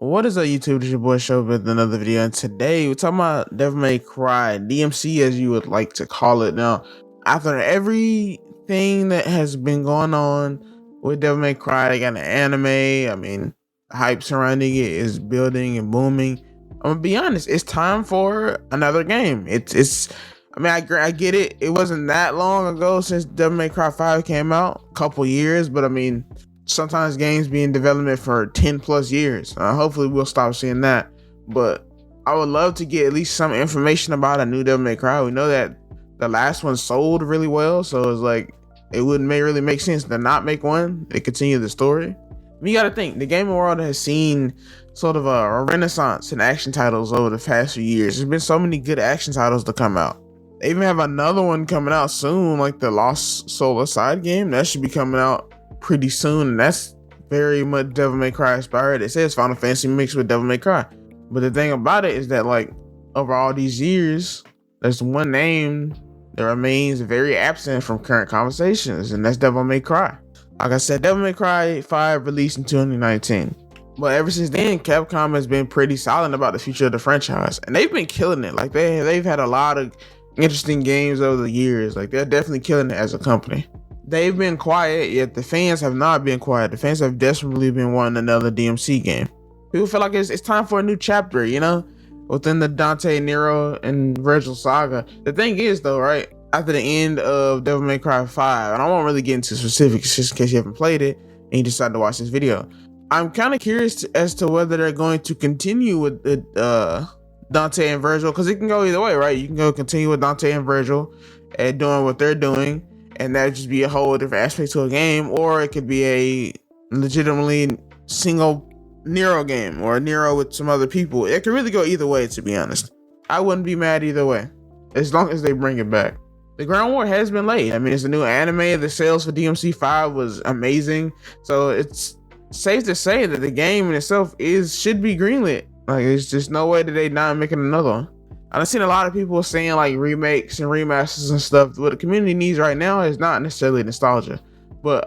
What is up, YouTube? It's your boy Show with another video, and today we're talking about Devil May Cry, DMC as you would like to call it. Now, after everything that has been going on with Devil May Cry, they got an anime. I mean, the hype surrounding it is building and booming. I'm gonna be honest, it's time for another game. I mean, I get it. It wasn't that long ago since Devil May Cry 5 came out, a couple years, but I mean, sometimes games be in development for 10 plus years. Hopefully we'll stop seeing that, but I would love to get at least some information about a new Devil May Cry. We know that the last one sold really well, so it's like it wouldn't really make sense to not make one and continue the story. You gotta think, the gaming world has seen sort of a renaissance in action titles over the past few years. There's been so many good action titles to come out. They even have another one coming out soon, like the Lost Soul Aside game. That should be coming out pretty soon, and that's very much Devil May Cry inspired. It says Final Fantasy mixed with Devil May Cry, but the thing about it is that, like, over all these years, there's one name that remains very absent from current conversations, and that's Devil May Cry. Like I said, Devil May Cry 5 released in 2019, but ever since then, Capcom has been pretty silent about the future of the franchise, and they've been killing it. Like, they've had a lot of interesting games over the years. Like, they're definitely killing it as a company. They've been quiet, yet the fans have not been quiet. The fans have desperately been wanting another DMC game. People feel like it's time for a new chapter, you know, within the Dante, Nero, and Vergil saga. The thing is, though, right, after the end of Devil May Cry 5, and I won't really get into specifics just in case you haven't played it and you decide to watch this video, I'm kind of curious as to whether they're going to continue with the Dante and Vergil, because it can go either way, right? You can go continue with Dante and Vergil and doing what they're doing, and that just be a whole different aspect to a game, or it could be a legitimately single Nero game, or a Nero with some other people. It could really go either way, to be honest. I wouldn't be mad either way, as long as they bring it back. The groundwork has been laid. I mean, it's a new anime. The sales for DMC 5 was amazing, so it's safe to say that the game in itself should be greenlit. Like, there's just no way that they not making another one. I've seen a lot of people saying like remakes and remasters and stuff. What the community needs right now is not necessarily nostalgia, but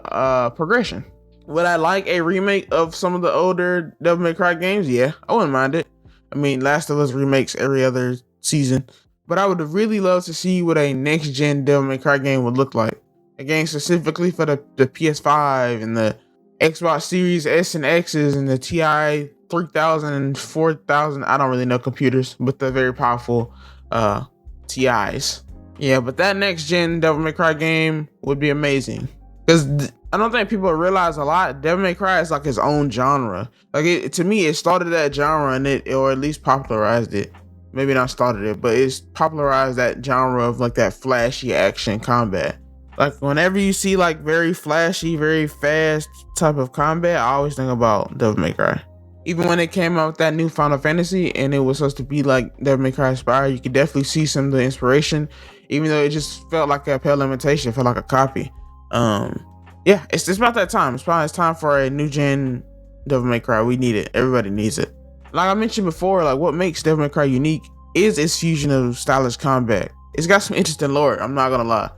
progression. Would I like a remake of some of the older Devil May Cry games? Yeah, I wouldn't mind it. I mean, Last of Us remakes every other season, but I would really love to see what a next gen Devil May Cry game would look like. A game specifically for the PS5 and the Xbox Series S and X's and the TI 3000 and 4000. I don't really know computers, but they're very powerful TIs. Yeah, but that next gen Devil May Cry game would be amazing, because I don't think people realize a lot. Devil May Cry is like his own genre. Like, to me, it started that genre, and or at least popularized it. Maybe not started it, but it's popularized that genre of like that flashy action combat. Like, whenever you see like very flashy, very fast type of combat, I always think about Devil May Cry. Even when it came out with that new Final Fantasy and it was supposed to be like Devil May Cry inspired, you could definitely see some of the inspiration, even though it just felt like a pale imitation, felt like a copy. Yeah, it's about that time. It's time for a new gen Devil May Cry. We need it. Everybody needs it. Like I mentioned before, like what makes Devil May Cry unique is its fusion of stylish combat. It's got some interesting lore, I'm not gonna lie.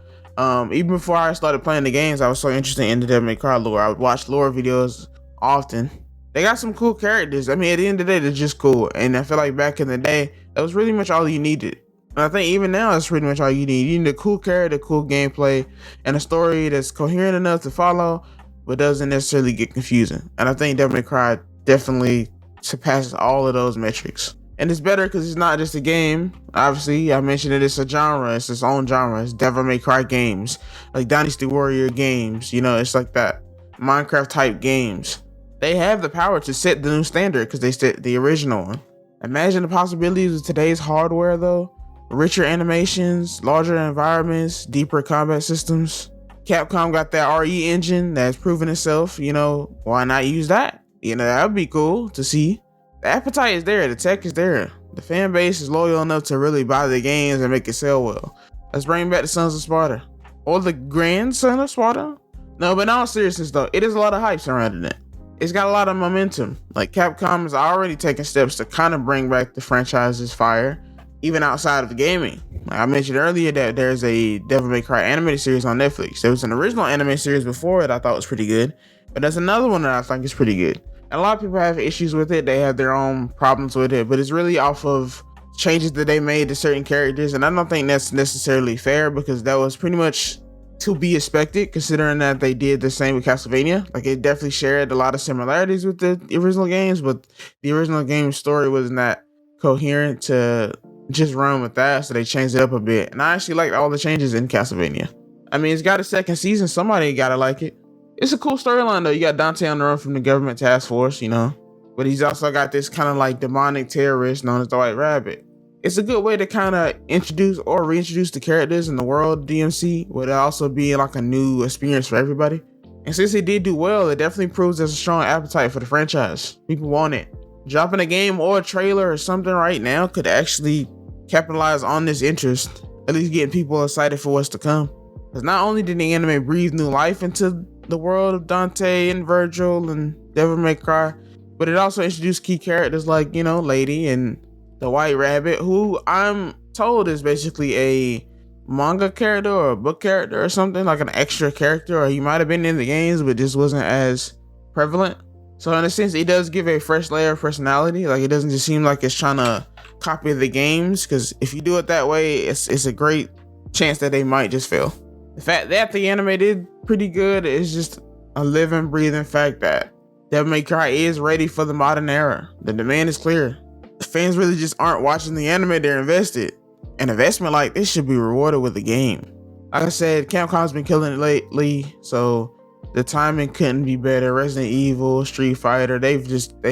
Even before I started playing the games, I was so interested in the Devil May Cry lore. I would watch lore videos often. They got some cool characters. I mean, at the end of the day, they're just cool. And I feel like back in the day, that was really much all you needed. And I think even now, it's pretty much all you need. You need a cool character, cool gameplay, and a story that's coherent enough to follow, but doesn't necessarily get confusing. And I think Devil May Cry definitely surpasses all of those metrics. And it's better because it's not just a game. Obviously, I mentioned it's a genre. It's its own genre. It's Devil May Cry games, like Dynasty Warrior games. You know, it's like that Minecraft type games. They have the power to set the new standard because they set the original one. Imagine the possibilities of today's hardware, though. Richer animations, larger environments, deeper combat systems. Capcom got that RE engine that's proven itself. You know, why not use that? You know, that would be cool to see. The appetite is there. The tech is there. The fan base is loyal enough to really buy the games and make it sell well. Let's bring back the Sons of Sparta. Or the Grandson of Sparta? No, but in all seriousness, though, it is a lot of hype surrounding it. It's got a lot of momentum. Like, Capcom is already taking steps to kind of bring back the franchise's fire, even outside of gaming. Like I mentioned earlier, that there's a Devil May Cry animated series on Netflix. There was an original anime series before it I thought was pretty good, but there's another one that I think is pretty good. And a lot of people have issues with it. They have their own problems with it, but it's really off of changes that they made to certain characters. And I don't think that's necessarily fair, because that was pretty much to be expected, considering that they did the same with Castlevania. Like, it definitely shared a lot of similarities with the original games, but the original game's story was not coherent to just run with that, so they changed it up a bit. And I actually liked all the changes in Castlevania. I mean, it's got a second season. Somebody gotta like it. It's a cool storyline though. You got Dante on the run from the government task force, you know, but he's also got this kind of like demonic terrorist known as the White Rabbit. It's a good way to kind of introduce or reintroduce the characters in the world of DMC, but it also be like a new experience for everybody. And since it did do well, it definitely proves there's a strong appetite for the franchise. People want it. Dropping a game or a trailer or something right now could actually capitalize on this interest, at least getting people excited for what's to come. Because not only did the anime breathe new life into the world of Dante and Vergil and Devil May Cry, but it also introduced key characters like, you know, Lady and the White Rabbit, who I'm told is basically a manga character or a book character or something, like an extra character, or he might have been in the games but just wasn't as prevalent. So in a sense, it does give a fresh layer of personality. Like, it doesn't just seem like it's trying to copy the games, because if you do it that way, it's a great chance that they might just fail. The fact that the anime did pretty good is just a living, breathing fact that Devil May Cry is ready for the modern era. The demand is clear. The fans really just aren't watching the anime, they're invested. An investment like this should be rewarded with a game. Like I said, Capcom's been killing it lately, so the timing couldn't be better. Resident Evil, Street Fighter, they've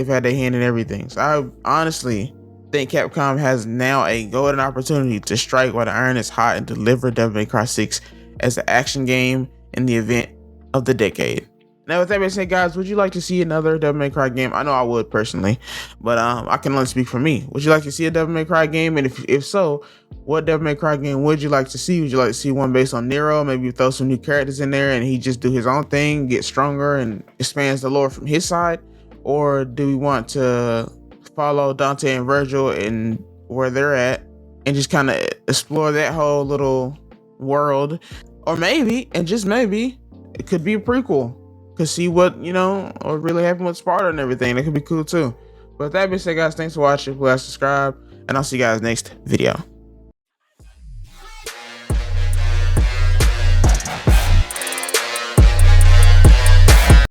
had their hand in everything. So I honestly think Capcom has now a golden opportunity to strike while the iron is hot and deliver Devil May Cry 6 as an action game in the event of the decade. Now, with that being said, guys, would you like to see another Devil May Cry game? I know I would personally, but I can only speak for me. Would you like to see a Devil May Cry game? And if so, what Devil May Cry game would you like to see? Would you like to see one based on Nero? Maybe throw some new characters in there and he just do his own thing, get stronger, and expands the lore from his side? Or do we want to follow Dante and Vergil and where they're at and just kind of explore that whole little world? Or maybe, and just maybe, it could be a prequel. Could see what, you know, or really happened with Sparta and everything. That could be cool too. But with that being said, guys, thanks for watching. Please subscribe, and I'll see you guys next video.